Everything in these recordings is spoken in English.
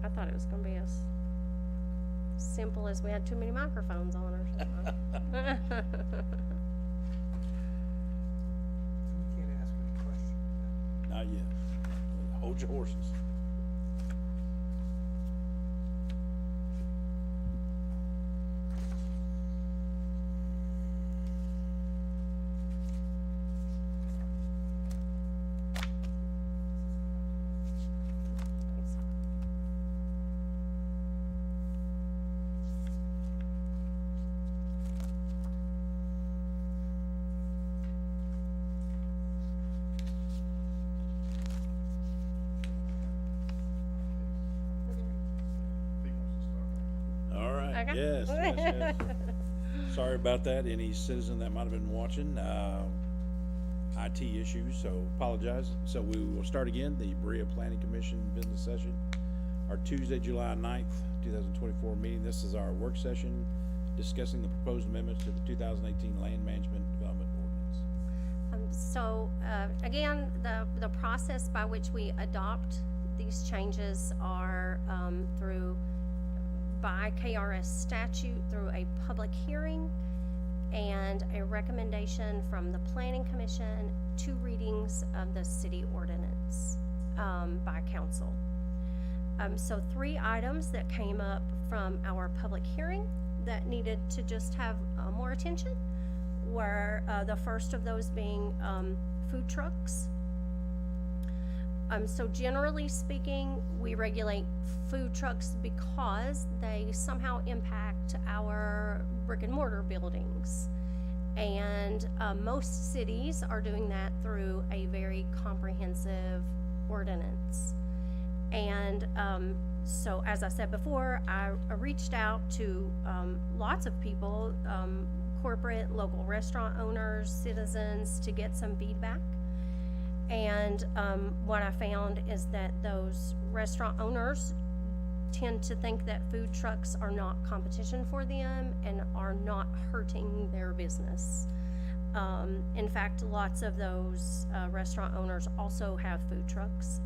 I thought it was gonna be as simple as we had too many microphones on or something. We can't ask any questions yet. Not yet. Hold your horses. All right, Okay. yes. Sorry about that. Any citizen that might have been watching, IT issues, so apologize. So we will start again, the Berea Planning Commission business session, our Tuesday, July 9th, 2024 meeting. This is our work session discussing the proposed amendments to the 2018 Land Management Development Ordinance. Again, the process by which we adopt these changes are by KRS statute through a public hearing and a recommendation from the Planning Commission, 2 readings of the city ordinance by council. So 3 items that came up from our public hearing that needed to just have more attention were the first of those being food trucks. So generally speaking, we regulate food trucks because they somehow impact our brick and mortar buildings. And most cities are doing that through a very comprehensive ordinance. And so as I said before, I reached out to lots of people, corporate, local restaurant owners, citizens, to get some feedback. And what I found is that those restaurant owners tend to think that food trucks are not competition for them and are not hurting their business. In fact, lots of those restaurant owners also have food trucks.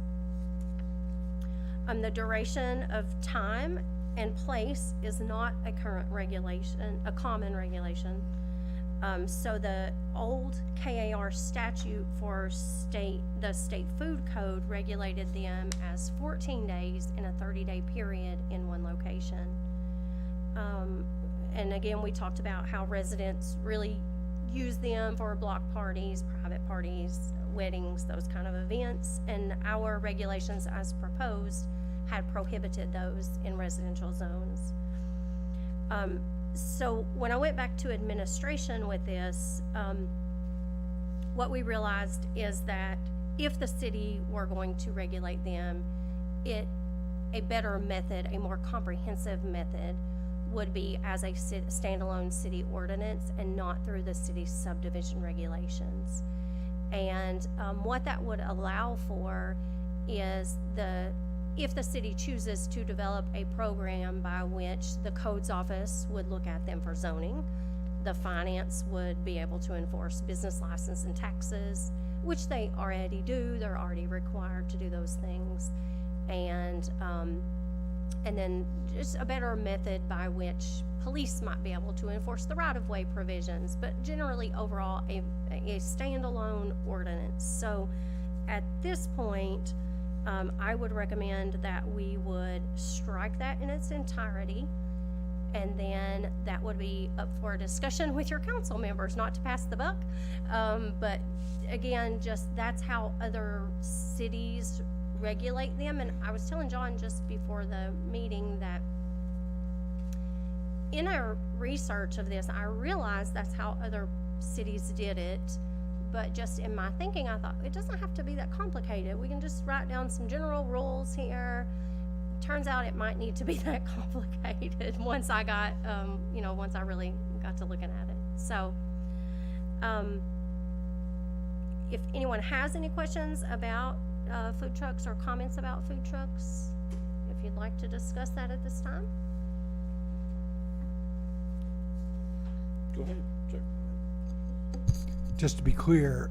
The duration of time and place is not a current regulation, a common regulation. So the old KAR statute for the state food code regulated them as 14 days in a 30-day period in one location. And again, we talked about how residents really use them for block parties, private parties, weddings, those kind of events. And our regulations as proposed had prohibited those in residential zones. So when I went back to administration with this, what we realized is that if the city were going to regulate them, a better method, a more comprehensive method, would be as a standalone city ordinance and not through the city's subdivision regulations. And what that would allow for is if the city chooses to develop a program by which the codes office would look at them for zoning, the finance would be able to enforce business license and taxes, which they already do. They're already required to do those things. And then just a better method by which police might be able to enforce the right-of-way provisions, but generally overall a standalone ordinance. So at this point, I would recommend that we would strike that in its entirety, and then that would be up for a discussion with your council members, not to pass the buck. But again, just that's how other cities regulate them. And I was telling John just before the meeting that in our research of this, I realized that's how other cities did it. But just in my thinking, I thought, it doesn't have to be that complicated. We can just write down some general rules here. Turns out it might need to be that complicated once I got, once I really got to looking at it. So, if anyone has any questions about food trucks or comments about food trucks, if you'd like to discuss that at this time. Go ahead, sir. Just to be clear,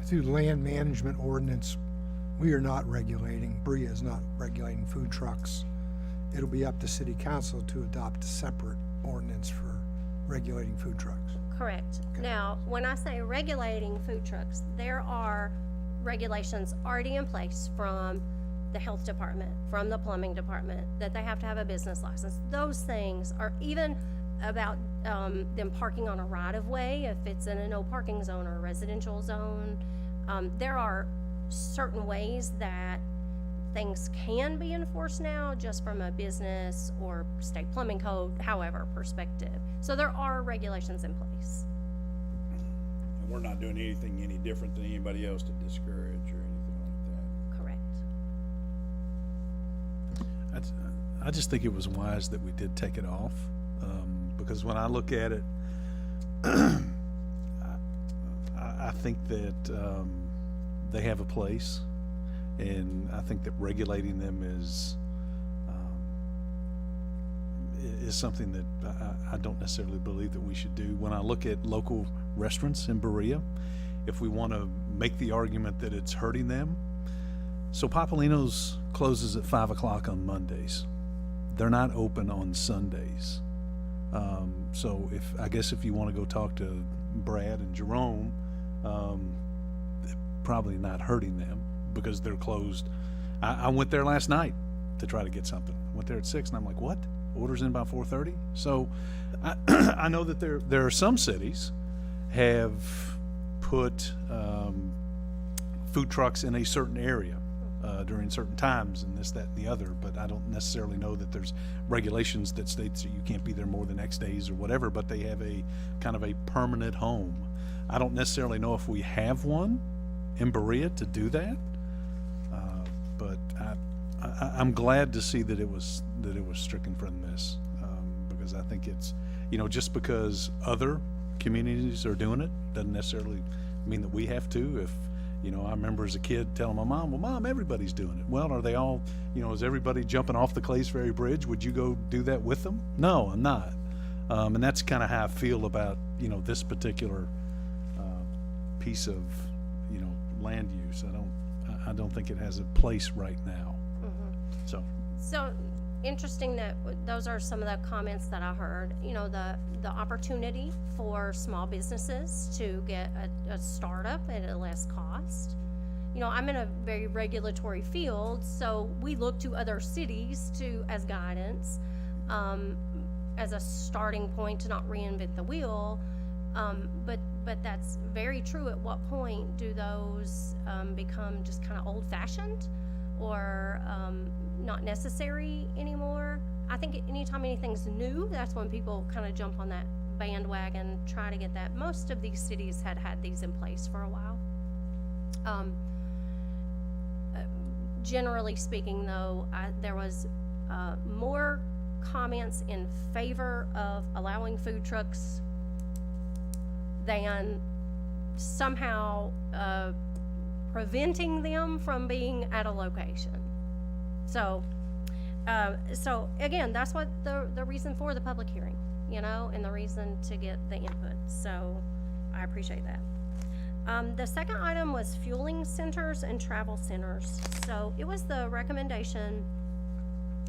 through the land management ordinance, we are not regulating, Berea is not regulating food trucks. it'll be up to city council to adopt a separate ordinance for regulating food trucks. Correct. Now, when I say regulating food trucks, there are regulations already in place from the health department, from the plumbing department, that they have to have a business license. Those things are even about them parking on a right-of-way, if it's in a no parking zone or a residential zone. There are certain ways that things can be enforced now, just from a business or state plumbing code, however, perspective. So there are regulations in place. And we're not doing anything any different than anybody else to discourage or anything like Correct. I just think it was wise that we did take it off, because when I look at it, I think that they have a place, and I think that regulating them is something that I don't necessarily believe that we should do. When I look at local restaurants in Berea, if we want to make the argument that it's hurting them, so Papolino's closes at 5 o'clock on Mondays. They're not open on Sundays. So I guess if you want to go talk to Brad and Jerome, probably not hurting them because they're closed. I went there last night to try to get something. Went there at 6 and I'm like, what? Orders in by 4:30? So I know that there are some cities have put food trucks in a certain area during certain times and this, that, and the other, but I don't necessarily know that there's regulations that states that you can't be there more than X days or whatever, but they have a kind of a permanent home. I don't necessarily know if we have one in Berea to do that, but I'm glad to see that it was stricken from this, because I think it's, just because other communities are doing it doesn't necessarily mean that we have to. If I remember as a kid telling my mom, well, Mom, everybody's doing it. Well, are they all, is everybody jumping off the Clays Ferry Bridge? Would you go do that with them? No, I'm not. And that's kind of how I feel about, this particular piece of, land use. I don't think it has a place right now. So Interesting that those are some of the comments that I heard. The opportunity for small businesses to get a startup at a less cost. I'm in a very regulatory field, so we look to other cities as guidance, as a starting point to not reinvent the wheel. But that's very true. At what point do those become just kind of old-fashioned or not necessary anymore? I think anytime anything's new, that's when people kind of jump on that bandwagon, try to get that. Most of these cities had these in place for a while. Generally speaking, though, there was more comments in favor of allowing food trucks than somehow preventing them from being at a location. So again, that's what the reason for the public hearing, and the reason to get the input. So I appreciate that. The second item was fueling centers and travel centers. So it was the recommendation,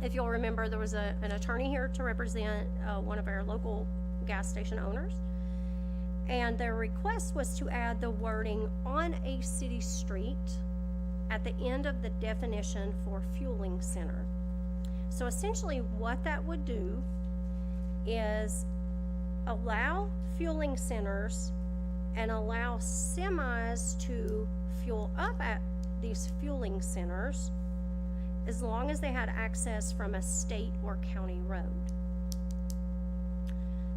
if you'll remember, there was an attorney here to represent one of our local gas station owners. And their request was to add the wording "on a city street" at the end of the definition for fueling center. So essentially what that would do is allow fueling centers and allow semis to fuel up at these fueling centers as long as they had access from a state or county road.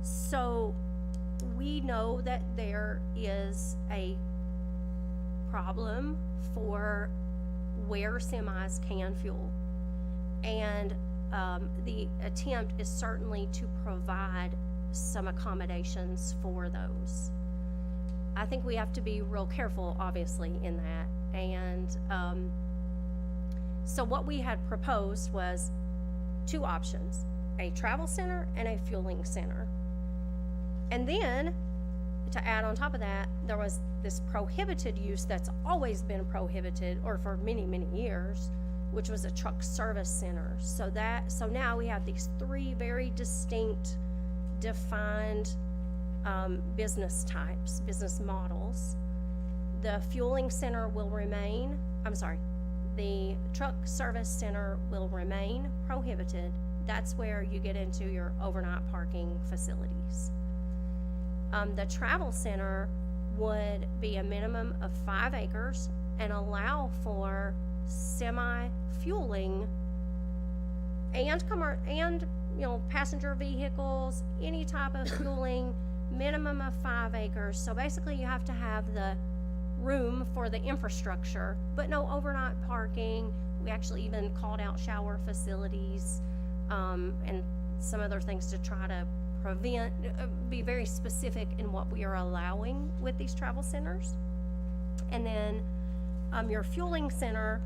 So we know that there is a problem for where semis can fuel, and the attempt is certainly to provide some accommodations for those. I think we have to be real careful, obviously, in that, and so what we had proposed was two options: a travel center and a fueling center. And then, to add on top of that, there was this prohibited use that's always been prohibited, or for many, many years, which was a truck service center. So now we have these three very distinct, defined, business types, business models. The fueling center will remain, the truck service center will remain prohibited. That's where you get into your overnight parking facilities. The travel center would be a minimum of 5 acres and allow for semi-fueling and passenger vehicles, any type of fueling, minimum of 5 acres. So basically you have to have the room for the infrastructure, but no overnight parking. We actually even called out shower facilities, and some other things to try to prevent, be very specific in what we are allowing with these travel centers. And then, your fueling center,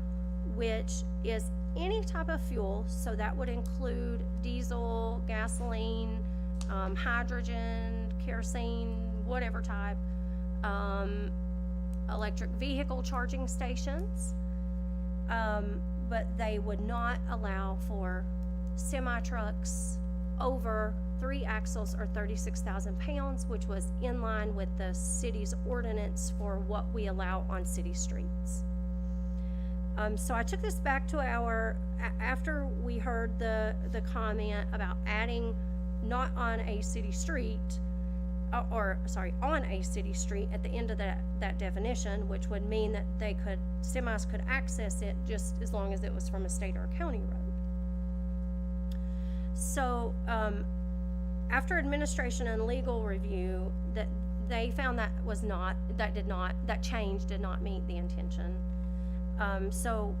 which is any type of fuel, so that would include diesel, gasoline, hydrogen, kerosene, whatever type, electric vehicle charging stations, but they would not allow for semi-trucks over 3 axles or 36,000 pounds, which was in line with the city's ordinance for what we allow on city streets. So I took this back to after we heard the comment about adding not on a city street, on a city street at the end of that definition, which would mean that semis could access it just as long as it was from a state or a county road. So, after administration and legal review, that they found that change did not meet the intention. So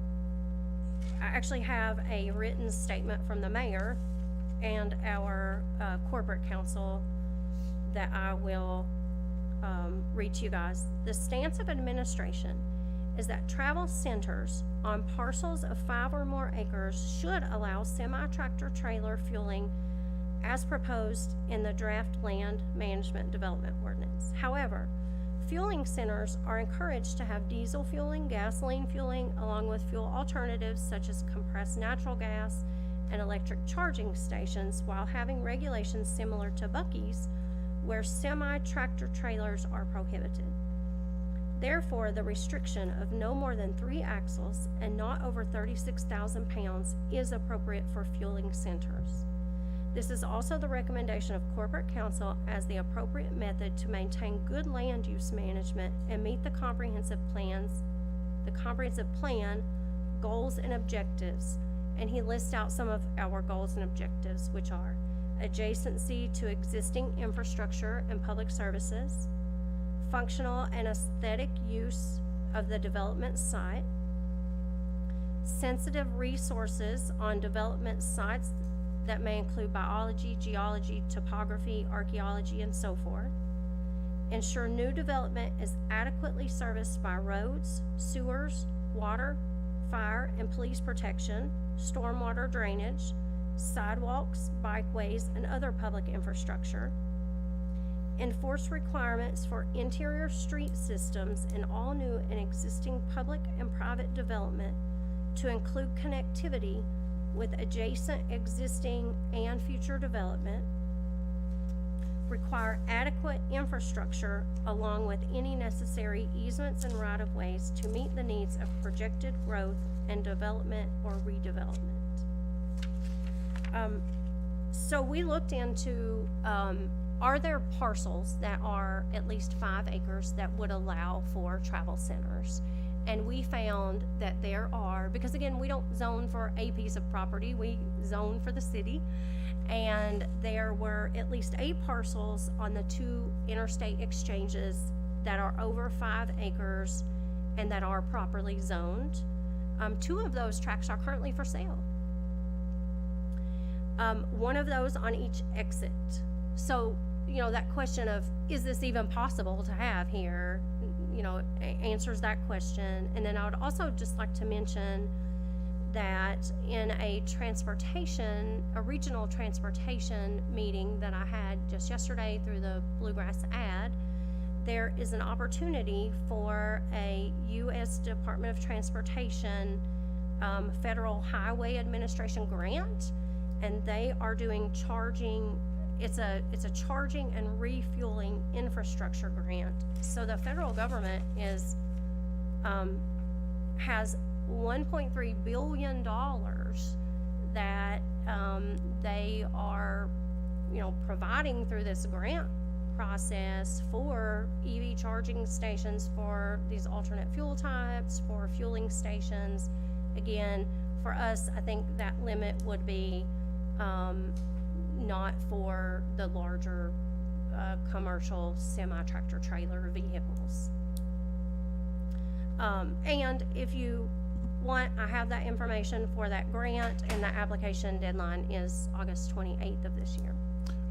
I actually have a written statement from the mayor and our corporate counsel that I will read to you guys. The stance of administration is that travel centers on parcels of 5 or more acres should allow semi-tractor trailer fueling as proposed in the draft land management development ordinance. However, fueling centers are encouraged to have diesel fueling, gasoline fueling, along with fuel alternatives such as compressed natural gas and electric charging stations, while having regulations similar to Buc-ee's, where semi-tractor trailers are prohibited. Therefore, the restriction of no more than 3 axles and not over 36,000 pounds is appropriate for fueling centers. This is also the recommendation of corporate counsel as the appropriate method to maintain good land use management and meet the comprehensive plan goals and objectives. And he lists out some of our goals and objectives, which are adjacency to existing infrastructure and public services, functional and aesthetic use of the development site, sensitive resources on development sites that may include biology, geology, topography, archaeology, and so forth. Ensure new development is adequately serviced by roads, sewers, water, fire, and police protection, stormwater drainage, sidewalks, bikeways, and other public infrastructure. Enforce requirements for interior street systems in all new and existing public and private development to include connectivity with adjacent, existing, and future development. Require adequate infrastructure along with any necessary easements and right-of-ways to meet the needs of projected growth and development or redevelopment. So we looked into, are there parcels that are at least 5 acres that would allow for travel centers? And we found that there are, because again, we don't zone for a piece of property, we zone for the city. And there were at least 8 parcels on the 2 interstate exchanges that are over 5 acres and that are properly zoned. 2 of those tracts are currently for sale. One of those on each exit. So, that question of, is this even possible to have here, answers that question. And then I would also just like to mention that in a regional transportation meeting that I had just yesterday through the Bluegrass ad, there is an opportunity for a U.S. Department of Transportation Federal Highway Administration grant, and they are doing charging, it's a charging and refueling infrastructure grant. So the federal government is, has $1.3 billion that, they are, providing through this grant process for EV charging stations, for these alternate fuel types, for fueling stations. Again, for us, I think that limit would be, not for the larger, commercial semi-tractor trailer vehicles. And if you want, I have that information for that grant, and the application deadline is August 28th of this year.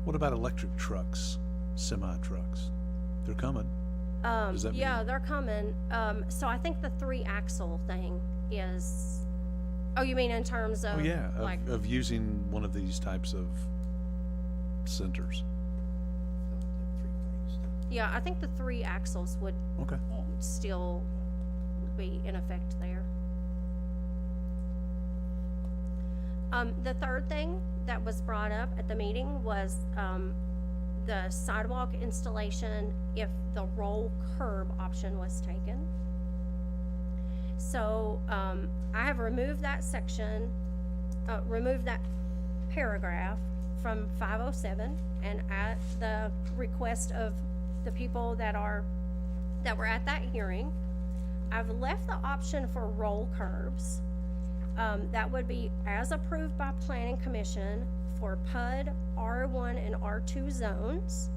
What about electric trucks, semi-trucks? They're coming. Does that Yeah, mean- they're coming. So I think the 3-axle thing is, oh, you mean in terms of? Oh, yeah, Like, of using one of these types of centers. yeah, I think the 3 axles would Okay. still be in effect there. The third thing that was brought up at the meeting was, the sidewalk installation if the roll curb option was taken. So, I have removed that section, removed that paragraph from 507, and at the request of the people that were at that hearing, I've left the option for roll curbs. That would be as approved by Planning Commission for PUD, R1, and R2 zones.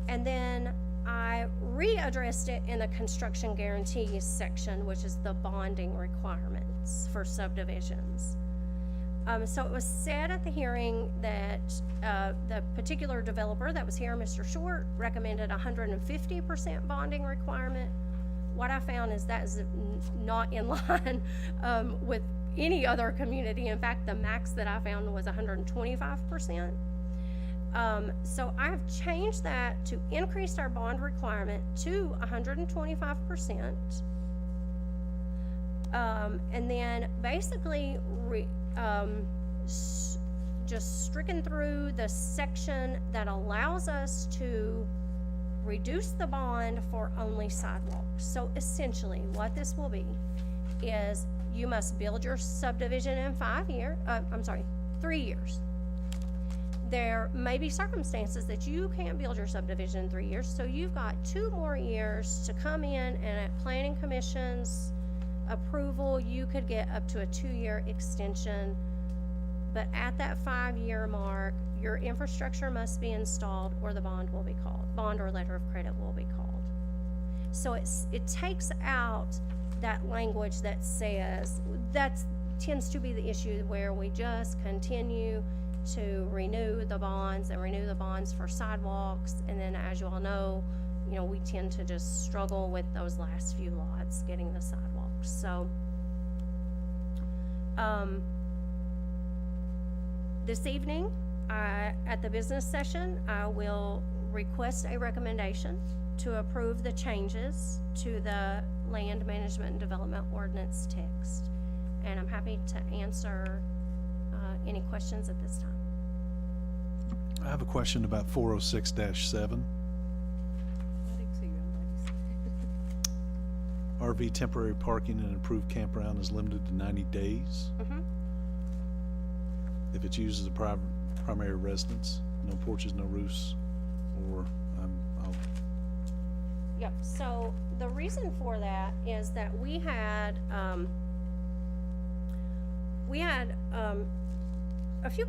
And then I readdressed it in the construction guarantees section, which is the bonding requirements for subdivisions. So it was said at the hearing that, the particular developer that was here, Mr. Short, recommended 150% bonding requirement. What I found is that is not in line, with any other community. In fact, the max that I found was 125%. So I have changed that to increase our bond requirement to 125%. And then basically just stricken through the section that allows us to reduce the bond for only sidewalks. So essentially, what this will be is you must build your subdivision in 3 years. There may be circumstances that you can't build your subdivision in 3 years, so you've got 2 more years to come in, and at Planning Commission's approval, you could get up to a 2-year extension. But at that 5-year mark, your infrastructure must be installed, or the bond will be called. Bond or letter of credit will be called. So it takes out that language that says, that tends to be the issue where we just continue to renew the bonds for sidewalks. And then, as you all know, we tend to just struggle with those last few lots getting the sidewalks. So, this evening, at the business session, I will request a recommendation to approve the changes to the Land Management and Development Ordinance text. And I'm happy to answer any questions at this time. I have a question about 406-7. RV temporary parking in an approved campground is limited to 90 days. Mhm. If it's used as a primary residence, no porches, no roofs, or I'll Yep, so the reason for that is that we had a few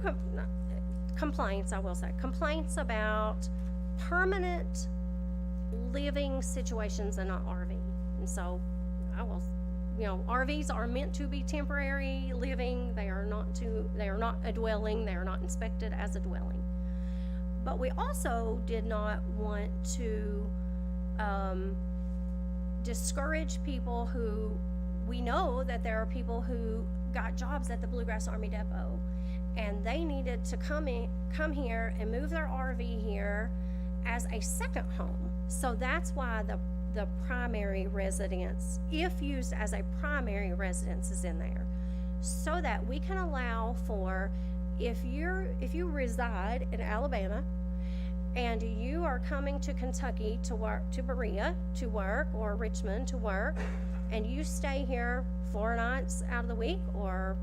complaints, I will say, complaints about permanent living situations in an RV. And so RVs are meant to be temporary living. They are not a dwelling. They are not inspected as a dwelling. But we also did not want to discourage people who, we know that there are people who got jobs at the Bluegrass Army Depot, and they needed to come here and move their RV here as a second home. So that's why the primary residence, if used as a primary residence, is in there, so that we can allow for, if you reside in Alabama and you are coming to Kentucky to work, to Berea to work, or Richmond to work, and you stay here 4 nights out of the week or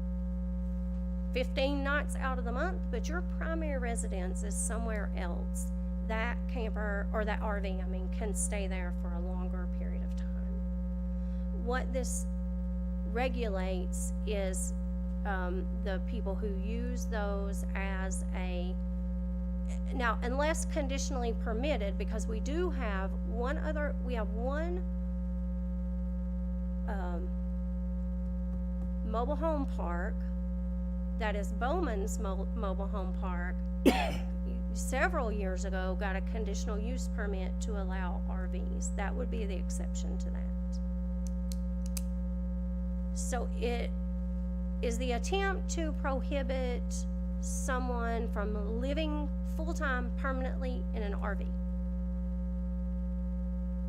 15 nights out of the month, but your primary residence is somewhere else, that camper, or that RV, can stay there for a longer period of time. What this regulates is the people who use those as a, now, unless conditionally permitted, because we do have one mobile home park that is Bowman's mobile home park, several years ago got a conditional use permit to allow RVs. That would be the exception to that. So it is the attempt to prohibit someone from living full-time permanently in an RV,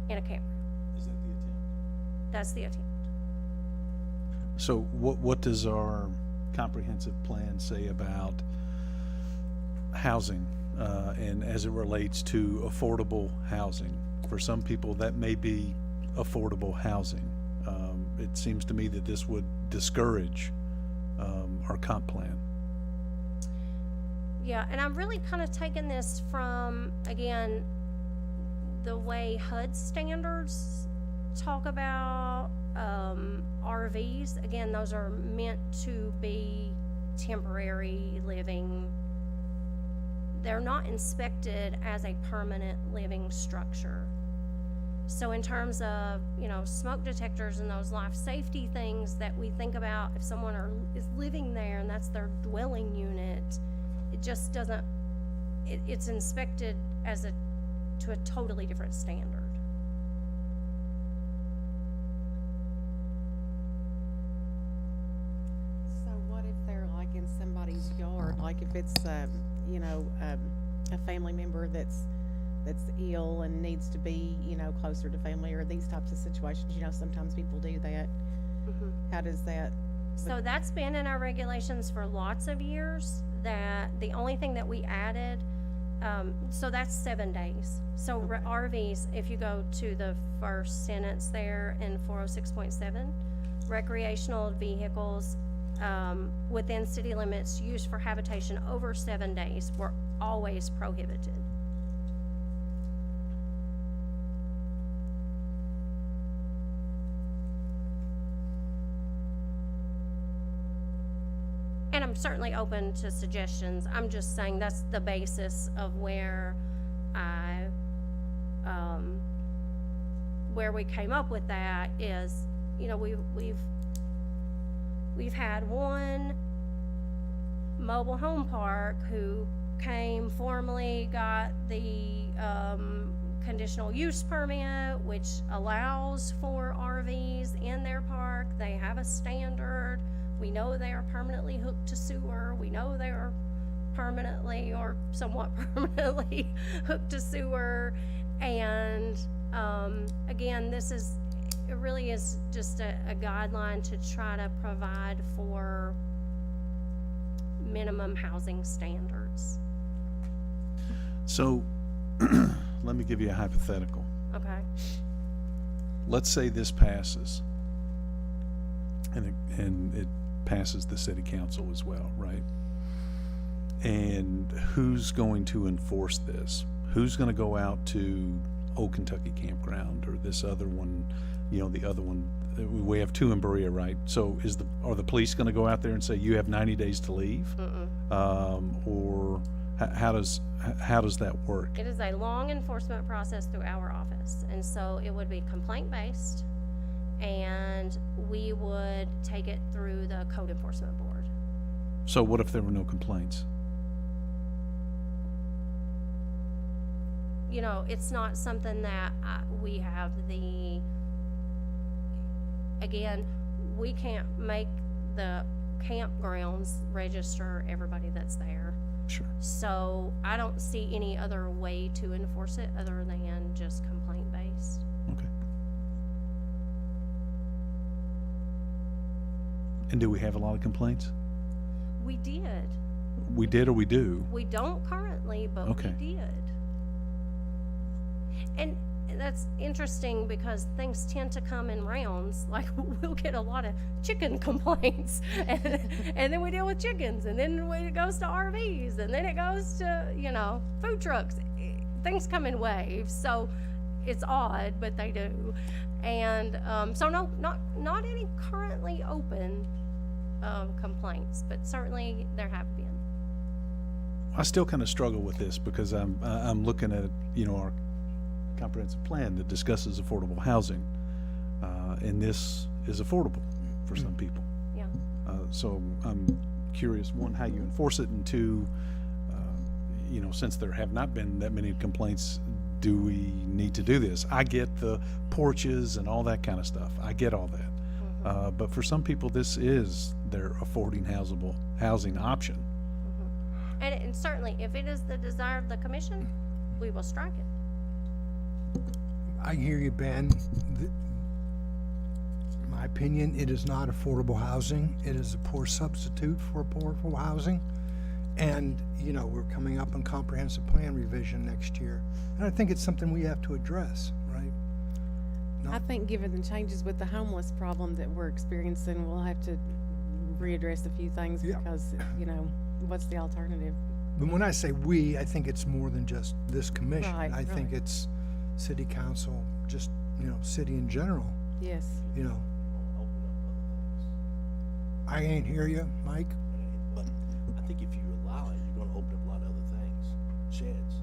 in a campground. Is that the attempt? That's the attempt. So what does our comprehensive plan say about housing, and as it relates to affordable housing? For some people, that may be affordable housing. It seems to me that this would discourage our comp plan. Yeah, and I'm really kind of taking this from, again, the way HUD standards talk about RVs. Again, those are meant to be temporary living. They're not inspected as a permanent living structure. So in terms of, smoke detectors and those life safety things that we think about, if someone is living there and that's their dwelling unit, it just doesn't, it's inspected to a totally different standard. So what if they're like in somebody's yard, like if it's, a family member that's ill and needs to be, closer to family, or these types of situations, sometimes people do that. Mhm. How does that? So that's been in our regulations for lots of years, that the only thing that we added, so that's 7 days. So Okay. RVs, if you go to the first sentence there in 406.7, recreational vehicles within city limits used for habitation over 7 days were always prohibited. And I'm certainly open to suggestions. I'm just saying that's the basis of where where we came up with that is, we've had one mobile home park who came formally, got the conditional use permit, which allows for RVs in their park. They have a standard. We know they are permanently hooked to sewer. We know they are permanently or somewhat permanently hooked to sewer. And again, it really is just a guideline to try to provide for minimum housing standards. So let me give you a hypothetical. Okay. Let's say this passes, and it passes the city council as well, right? And who's going to enforce this? Who's going to go out to Old Kentucky Campground or this other one, the other one? We have 2 in Berea, right? So are the police going to go out there and say you have 90 days to leave? Or how does that work? It is a long enforcement process through our office, and so it would be complaint-based, and we would take it through the code enforcement board. So what if there were no complaints? It's not something that we have again, we can't make the campgrounds register everybody that's there. Sure. So I don't see any other way to enforce it other than just complaint-based. Okay. And do we have a lot of complaints? We did. We did or we do? We don't currently, but Okay. we did. And that's interesting because things tend to come in rounds. Like we'll get a lot of chicken complaints, and then we deal with chickens, and then it goes to RVs, and then it goes to food trucks. Things come in waves, so it's odd, but they do. And so no, not any currently open complaints, but certainly there have been. I still kind of struggle with this because I'm looking at, our comprehensive plan that discusses affordable housing. And this is affordable for some people. Yeah. So I'm curious, one, how you enforce it, and two, since there have not been that many complaints, do we need to do this? I get the porches and all that kind of stuff. I get all that. But for some people, this is their affording housing option. And certainly, if it is the desire of the commission, we will strike it. I hear you, Ben. In my opinion, it is not affordable housing. It is a poor substitute for affordable housing. And, we're coming up on comprehensive plan revision next year. And I think it's something we have to address, right? I think given the changes with the homeless problem that we're experiencing, we'll have to readdress a few things Yeah. because, what's the alternative? But when I say we, I think it's more than just this commission. Right, I think right. it's city council, just, city in general, Yes. I ain't hear you, Mike. But I think if you allow it, you're gonna open up a lot of other things, sheds,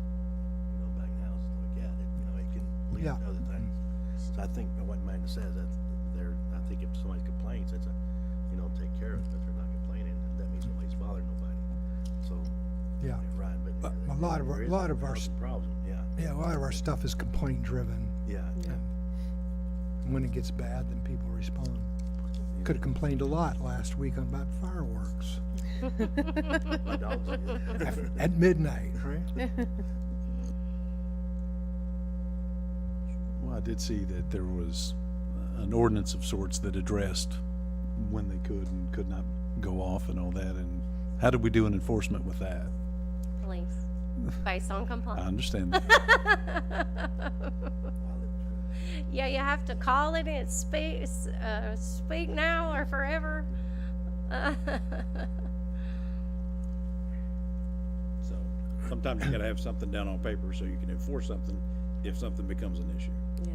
back in houses like that, it can lead Yeah. to other things. So I think what Magna says, that I think if somebody complains, that's take care of it, but they're not complaining, that means nobody's bothering nobody. So, Yeah. you're right, but. But there- a lot of our- there is a lot of our housing problem, yeah, Yeah, a lot of our stuff is complaint driven. yeah. Yeah. And when it gets bad, then people respond. Could have complained a lot last week about fireworks My dogs, at midnight, right? Well, I did see that there was an ordinance of sorts that addressed when they could and could not go off and all that. And how did we do in enforcement with that? Police, based on I complaint. understand that. Yeah, you have to call it and speak now or forever. So sometimes you gotta have something down on paper so you can enforce something if something becomes an issue. Yeah.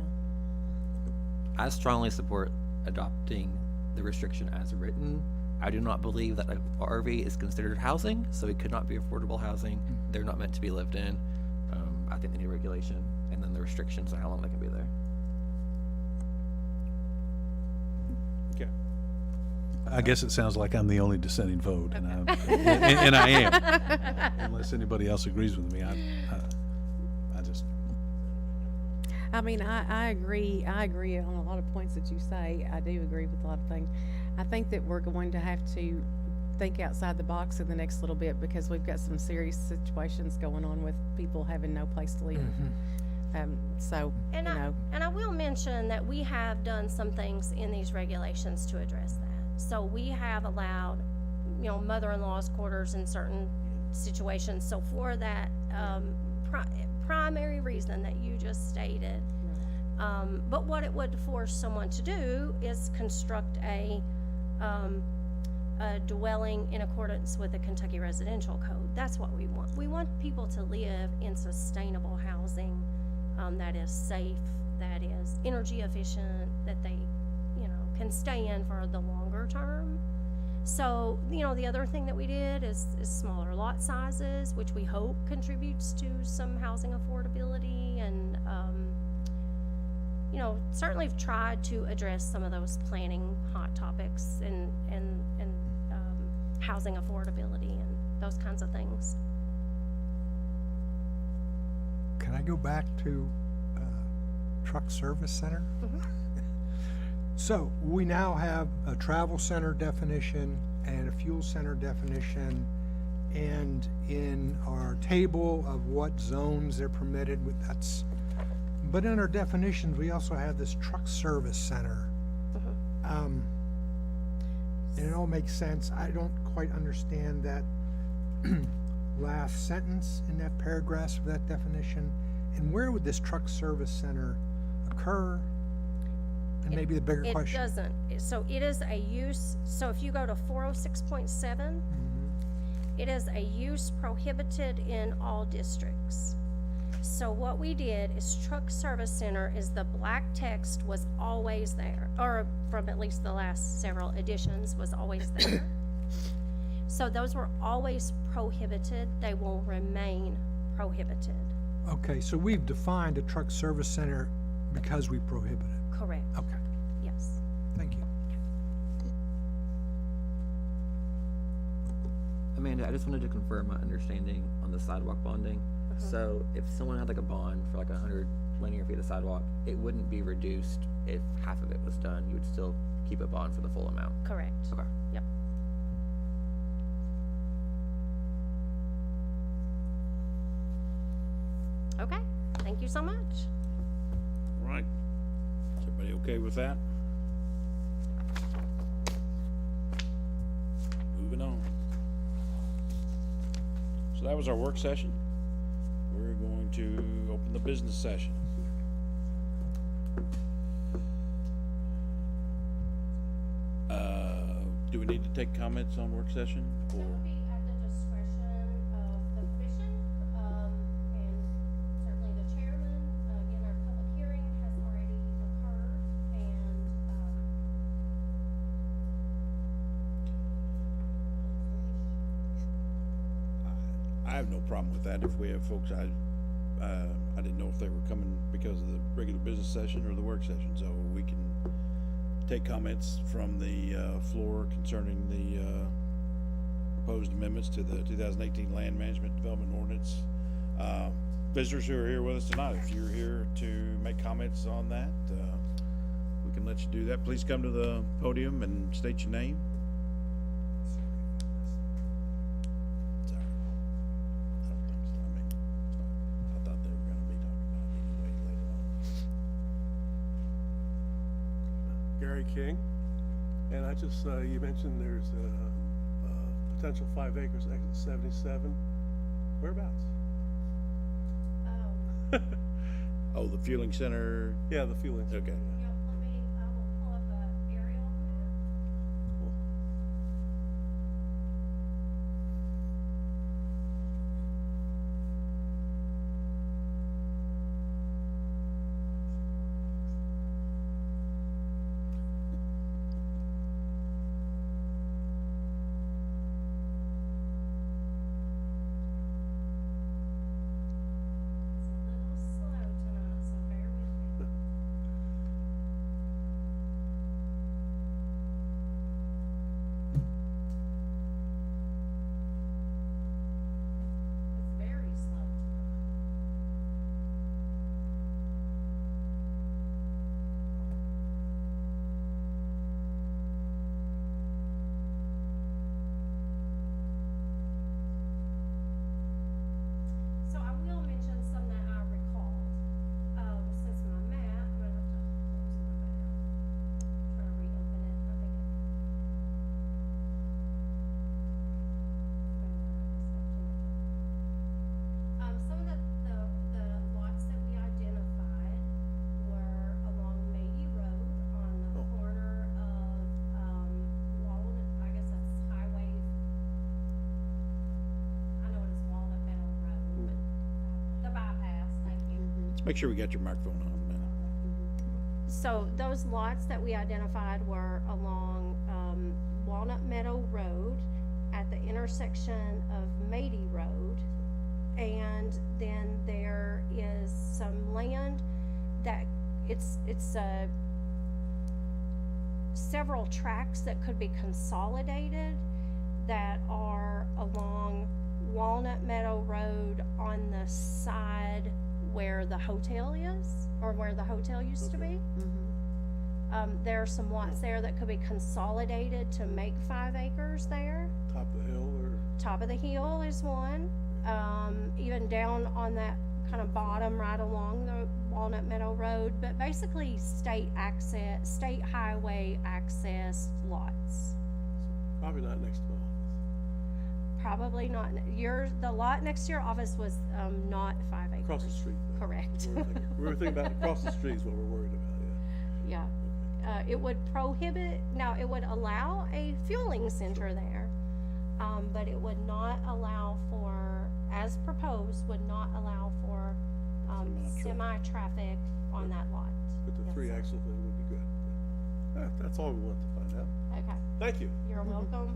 I strongly support adopting the restriction as written. I do not believe that a RV is considered housing, so it could not be affordable housing. They're not meant to be lived in. I think they need regulation, and then the restrictions on how long they can be there. Okay. I guess it sounds like I'm the only dissenting vote, and I am. Unless anybody else agrees with me, I just. I mean, I agree. I agree on a lot of points that you say. I do agree with a lot of things. I think that we're going to have to think outside the box in the next little bit because we've got some serious situations going on with people having no place to live. So, And I will mention that we have done some things in these regulations to address that. So we have allowed, mother-in-law's quarters in certain situations. So for that primary reason that you just stated. But what it would force someone to do is construct a dwelling in accordance with the Kentucky Residential Code. That's what we want. We want people to live in sustainable housing that is safe, that is energy efficient, that they, can stay in for the longer term. So, the other thing that we did is smaller lot sizes, which we hope contributes to some housing affordability and, certainly have tried to address some of those planning hot topics and housing affordability and those kinds of things. Can I go back to truck service center? So we now have a travel center definition and a fuel center definition. And in our table of what zones they're permitted with, but in our definitions, we also have this truck service center. And it all makes sense. I don't quite understand that last sentence in that paragraph of that definition. And where would this truck service center occur? And maybe the bigger It question. doesn't. So it is a use, so if you go to 406.7, it is a use prohibited in all districts. So what we did is truck service center is the black text was always there, or from at least the last several editions was always there. So those were always prohibited. They will remain prohibited. Okay, so we've defined a truck service center because we prohibit it. Correct. Okay, Yes. thank you. Amanda, I just wanted to confirm my understanding on the sidewalk bonding. So if someone had like a bond for like 100 linear feet of sidewalk, it wouldn't be reduced if half of it was done. You would still keep a bond for the full amount. Correct. Okay. Yep. Okay. Thank you so much. All right. Is everybody okay with that? Moving on. So that was our work session. We're going to open the business session. Do we need to take comments on work session That or? would be at the discretion of the commission, and certainly the chairman. Again, our public hearing has already occurred, and, I have no problem with that if we have folks, I didn't know if they were coming because of the regular business session or the work session, so we can take comments from the, floor concerning the, proposed amendments to the 2018 Land Management Development Ordinance. Visitors who are here with us tonight, if you're here to make comments on that, we can let you do that. Please come to the podium and state your name. Sorry. I don't think so. I mean, I thought they were gonna be talking about it anyway later on. Gary King, and I just, you mentioned there's a potential 5 acres exit 77. Whereabouts? Oh, the fueling center, Yeah, the fueling. okay. yep, I will pull up a aerial map. Cool. It's a little slow tonight, so bear with me. It's very slow tonight. So I will mention some that I recall. Since my map, I'm gonna have to close my map. Try to reopen it, I think it. Some of the lots that we identified were along Mady Road on the Oh. corner of, Walnut, I guess that's Highway, I know it is Walnut Meadow Road, but the bypass, thank you. Let's make sure we got your microphone on a minute. So those lots that we identified were along, Walnut Meadow Road at the intersection of Mady Road. And then there is some land that, it's, several tracks that could be consolidated that are along Walnut Meadow Road on the side where the hotel is, or where the hotel used to be. There are some lots there that could be consolidated to make 5 acres there. Top of the hill or? Top of the hill is one. Even down on that kind of bottom right along the Walnut Meadow Road, but basically state highway access lots. Probably not next to my office. Probably not, the lot next to your office was, not 5 acres. Across the street, though. Correct. We were thinking about across the street is what we're worried about, yeah. Yeah, it would prohibit, now, it would allow a fueling center there, but it would not allow for, as proposed, would not allow for, semi-traffic on that lot. But the Yes, three sir. axle thing would be good. Yeah. That's all we wanted to find out. Okay, Thank you. you're welcome.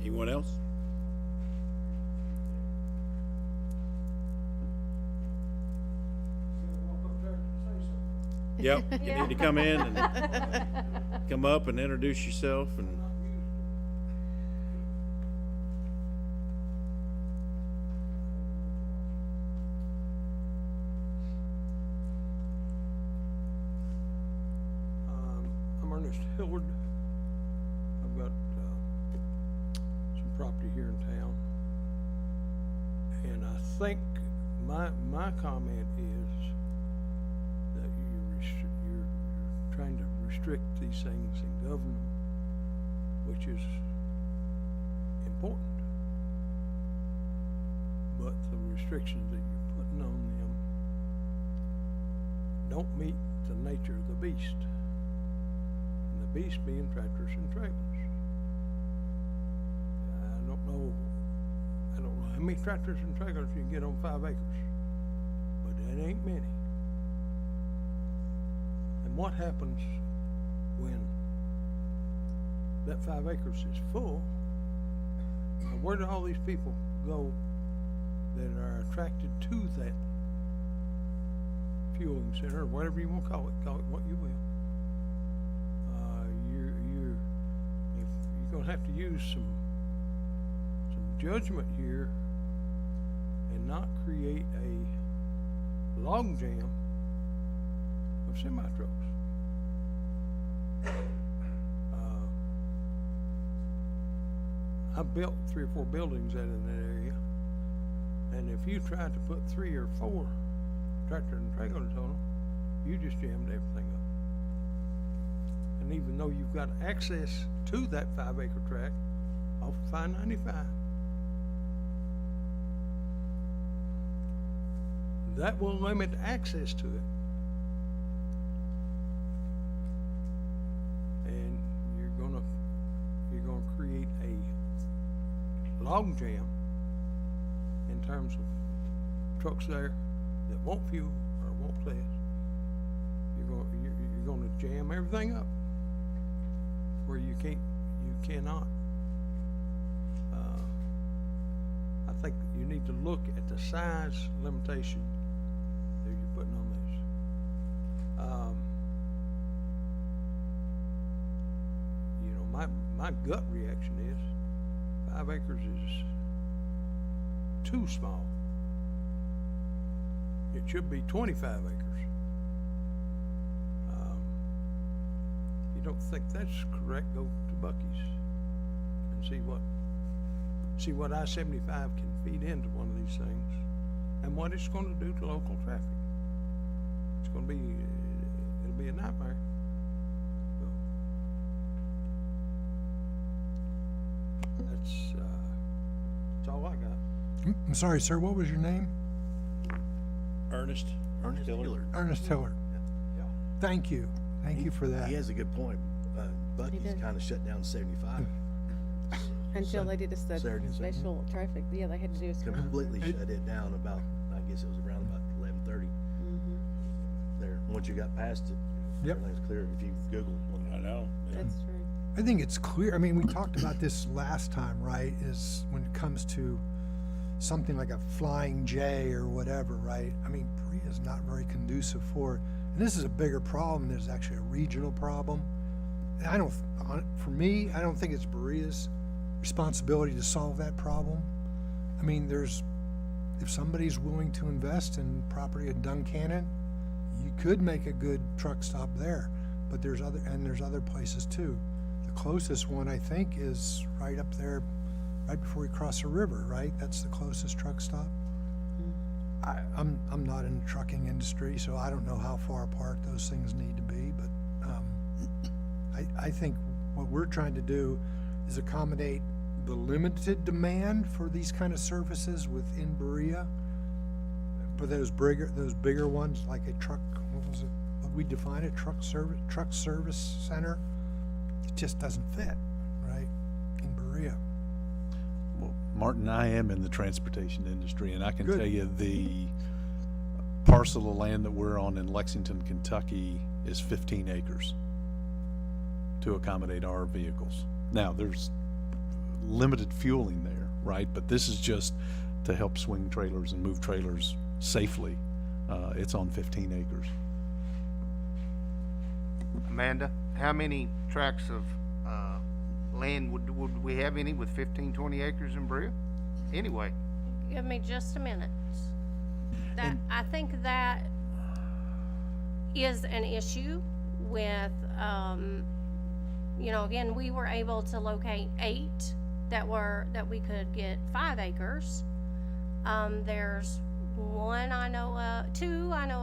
Anyone else? Yep, you need to come in and come up and introduce yourself and. I'm Ernest Hillard. I've got, some property here in town. And I think my comment is that you're trying to restrict these things and govern them, which is important. But the restrictions that you're putting on them don't meet the nature of the beast. And the beast being tractors and trailers. I don't know how many tractors and trailers you can get on 5 acres, but that ain't many. And what happens when that 5 acres is full? Now, where do all these people go that are attracted to that fueling center, or whatever you want to call it what you will? If you're gonna have to use some judgment here and not create a logjam of semi-trucks. I built 3 or 4 buildings out in that area, and if you tried to put 3 or 4 tractor and trailers on them, you just jammed everything up. And even though you've got access to that 5 acre tract off of 595, that will limit access to it. And you're gonna create a logjam in terms of trucks there that won't fuel or won't test. You're gonna jam everything up where you cannot. I think you need to look at the size limitation that you're putting on this. My gut reaction is 5 acres is too small. It should be 25 acres. If you don't think that's correct, go to Buc-ee's and see what I-75 can feed into one of these things and what it's gonna do to local traffic. It'll be a nightmare. So, that's all I got. I'm sorry, sir, what was your name? Ernest Hillard. Ernest Hillard. Yeah. Thank you. Thank you for that. He has a good point. Buc-ee's did. kinda shut down 75. Until they did a Saturday and Sunday. special traffic, yeah, they had to do a special. Completely shut it down about, I guess it was around about 11:30 there. Once you got past it, Yep. everything's clear. If you Google. I know. Yeah. That's true. I think it's clear, I mean, we talked about this last time, right, is when it comes to something like a Flying J or whatever, right? I mean, Berea's not very conducive for it. And this is a bigger problem. There's actually a regional problem. And for me, I don't think it's Berea's responsibility to solve that problem. I mean, if somebody's willing to invest in property at Duncannon, you could make a good truck stop there. But there's other places too. The closest one, I think, is right up there, right before you cross the river, right? That's the closest truck stop. I'm not in the trucking industry, so I don't know how far apart those things need to be, but I think what we're trying to do is accommodate the limited demand for these kind of services within Berea. But those bigger ones, like a truck, what was it, what we define a truck service center, it just doesn't fit, right, in Berea. Well, Martin, I am in the transportation industry, and I can Good. tell you the parcel of land that we're on in Lexington, Kentucky is 15 acres to accommodate our vehicles. Now, there's limited fueling there, right? But this is just to help swing trailers and move trailers safely. It's on 15 acres. Amanda, how many tracts of, land would we have any with 15, 20 acres in Berea? Anyway, Give me just a minute. That, I think that is an issue with, you know, again, we were able to locate 8 that we could get 5 acres. There's 2 I know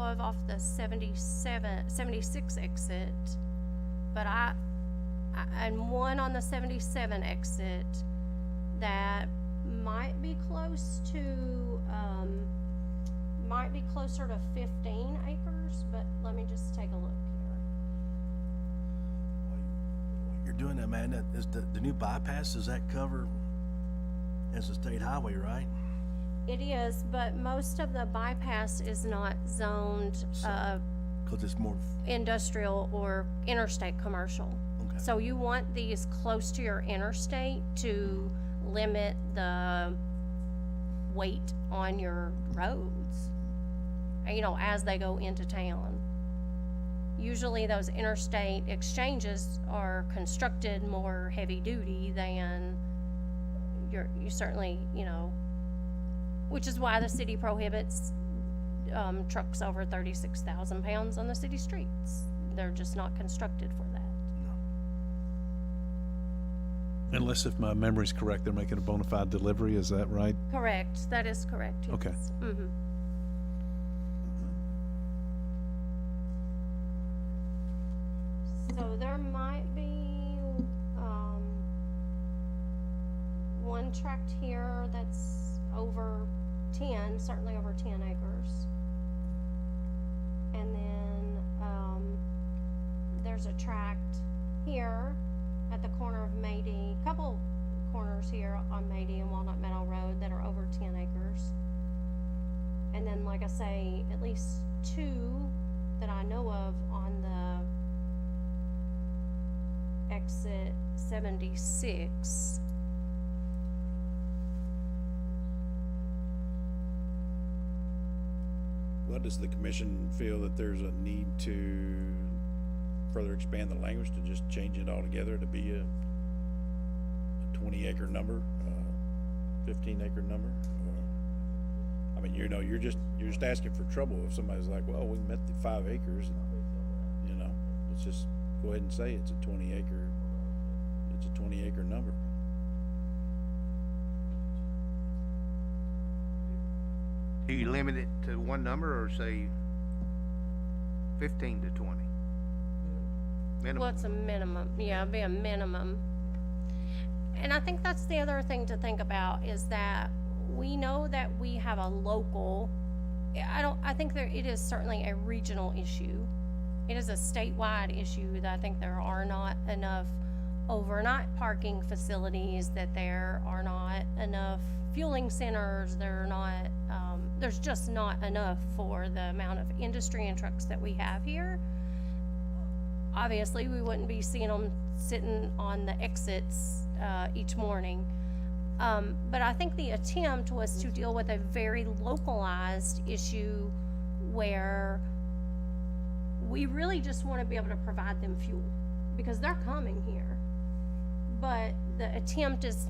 of off the 76 exit, but and 1 on the 77 exit that might be close to, might be closer to 15 acres, but let me just take a look here. You're doing that, man, that is the new bypass, does that cover, it's a state highway, right? It is, but most of the bypass is not zoned, Cause it's more, industrial or interstate commercial. Okay. So you want these close to your interstate to limit the weight on your roads, you know, as they go into town. Usually those interstate exchanges are constructed more heavy duty than you certainly, you know, which is why the city prohibits trucks over 36,000 pounds on the city streets. They're just not constructed for that. Unless, if my memory's correct, they're making a bona fide delivery, is that right? Correct, that is correct, yes. Okay. Mm-hmm. So there might be, one tract here that's over 10, certainly over 10 acres. And then, there's a tract here at the corner of Mady, couple corners here on Mady and Walnut Meadow Road that are over 10 acres. And then, like I say, at least 2 that I know of on the exit 76. What does the commission feel that there's a need to further expand the language to just change it altogether to be a 20-acre number, 15-acre number? I mean, you know, you're just asking for trouble if somebody's like, well, we met the 5 acres, and, you know, let's just go ahead and say it's a 20-acre number. do you limit it to one number or say 15 to 20? Minimum. Well, it's a minimum, yeah, it'd be a minimum. And I think that's the other thing to think about is that we know that we have a local, I think it is certainly a regional issue. It is a statewide issue that I think there are not enough overnight parking facilities, that there are not enough fueling centers, there's just not enough for the amount of industry and trucks that we have here. Obviously, we wouldn't be seeing them sitting on the exits each morning. But I think the attempt was to deal with a very localized issue where we really just want to be able to provide them fuel because they're coming here. But the attempt is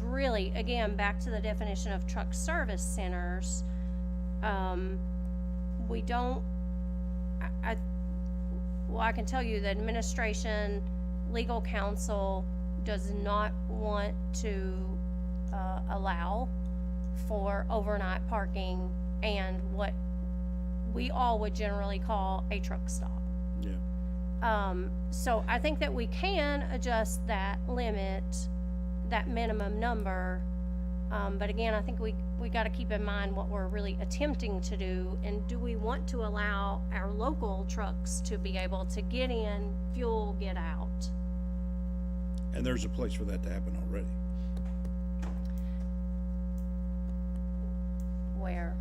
really, again, back to the definition of truck service centers. We don't, well, I can tell you the administration, legal counsel does not want to allow for overnight parking and what we all would generally call a truck stop. Yeah. So I think that we can adjust that limit, that minimum number. But again, I think we gotta keep in mind what we're really attempting to do, and do we want to allow our local trucks to be able to get in, fuel, get out? And there's a place for that to happen already. Where?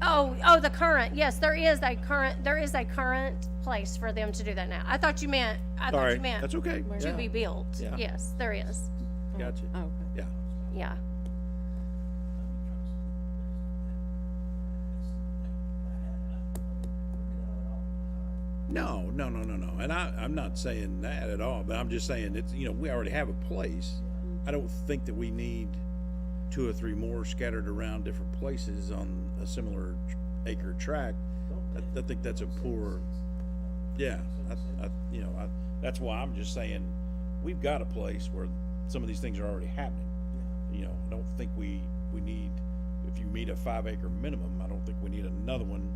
Oh, the current, yes, there is a current place for them to do that now. I thought you meant All right, that's okay. to Yeah. be built. Yeah. Yes, there is, Gotcha. Oh, okay. Yeah. yeah. No. And I'm not saying that at all, but I'm just saying it's, we already have a place. I don't think that we need 2 or 3 more scattered around different places on a similar acre tract. I think that's a poor, yeah, that's why I'm just saying, we've got a place where some of these things are already happening. I don't think we need, if you meet a 5 acre minimum, I don't think we need another one,